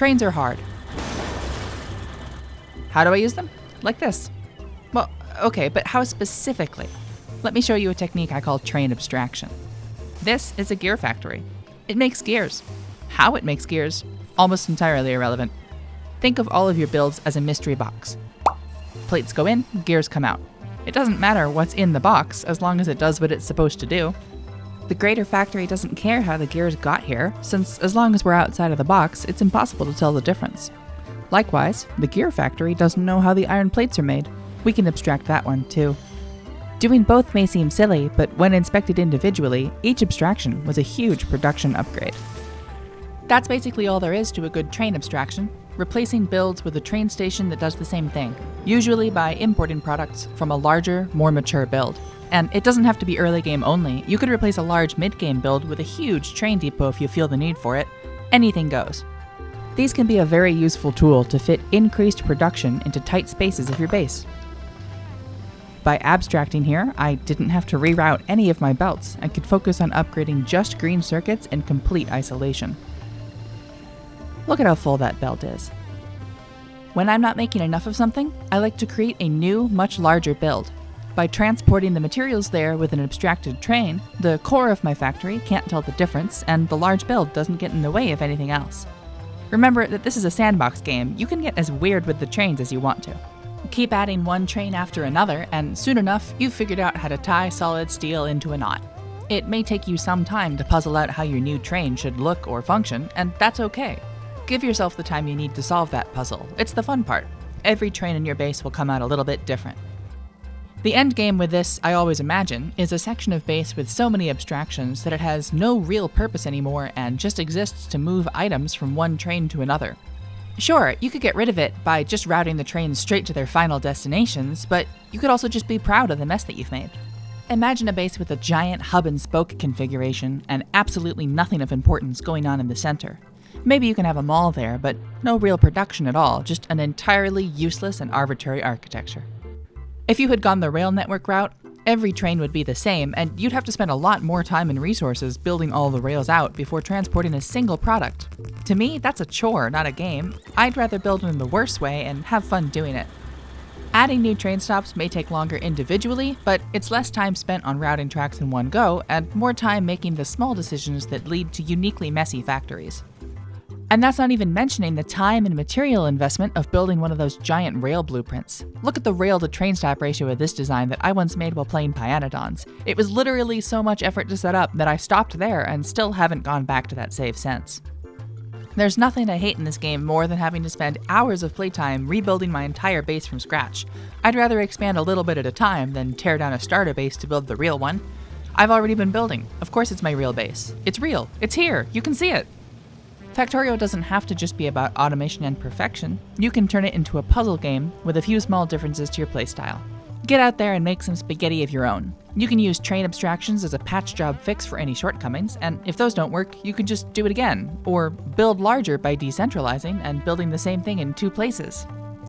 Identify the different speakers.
Speaker 1: Trains are hard. How do I use them? Like this. Well, okay, but how specifically? Let me show you a technique I call train abstraction. This is a gear factory. It makes gears. How it makes gears, almost entirely irrelevant. Think of all of your builds as a mystery box. Plates go in, gears come out. It doesn't matter what's in the box as long as it does what it's supposed to do. The greater factory doesn't care how the gears got here, since as long as we're outside of the box, it's impossible to tell the difference. Likewise, the gear factory doesn't know how the iron plates are made. We can abstract that one too. Doing both may seem silly, but when inspected individually, each abstraction was a huge production upgrade. That's basically all there is to a good train abstraction, replacing builds with a train station that does the same thing, usually by importing products from a larger, more mature build. And it doesn't have to be early game only. You could replace a large mid-game build with a huge train depot if you feel the need for it. Anything goes. These can be a very useful tool to fit increased production into tight spaces of your base. By abstracting here, I didn't have to reroute any of my belts and could focus on upgrading just green circuits in complete isolation. Look at how full that belt is. When I'm not making enough of something, I like to create a new, much larger build. By transporting the materials there with an abstracted train, the core of my factory can't tell the difference, and the large build doesn't get in the way of anything else. Remember that this is a sandbox game. You can get as weird with the trains as you want to. Keep adding one train after another, and soon enough, you've figured out how to tie solid steel into a knot. It may take you some time to puzzle out how your new train should look or function, and that's okay. Give yourself the time you need to solve that puzzle. It's the fun part. Every train in your base will come out a little bit different. The end game with this, I always imagine, is a section of base with so many abstractions that it has no real purpose anymore and just exists to move items from one train to another. Sure, you could get rid of it by just routing the trains straight to their final destinations, but you could also just be proud of the mess that you've made. Imagine a base with a giant hub and spoke configuration and absolutely nothing of importance going on in the center. Maybe you can have a mall there, but no real production at all, just an entirely useless and arbitrary architecture. If you had gone the rail network route, every train would be the same, and you'd have to spend a lot more time and resources building all the rails out before transporting a single product. To me, that's a chore, not a game. I'd rather build in the worst way and have fun doing it. Adding new train stops may take longer individually, but it's less time spent on routing tracks in one go, and more time making the small decisions that lead to uniquely messy factories. And that's not even mentioning the time and material investment of building one of those giant rail blueprints. Look at the rail to train stop ratio of this design that I once made while playing Pianodons. It was literally so much effort to set up that I stopped there and still haven't gone back to that save since. There's nothing I hate in this game more than having to spend hours of playtime rebuilding my entire base from scratch. I'd rather expand a little bit at a time than tear down a starter base to build the real one. I've already been building. Of course it's my real base. It's real. It's here. You can see it. Factorio doesn't have to just be about automation and perfection. You can turn it into a puzzle game with a few small differences to your playstyle. Get out there and make some spaghetti of your own. You can use train abstractions as a patch job fix for any shortcomings, and if those don't work, you can just do it again, or build larger by decentralizing and building the same thing in two places.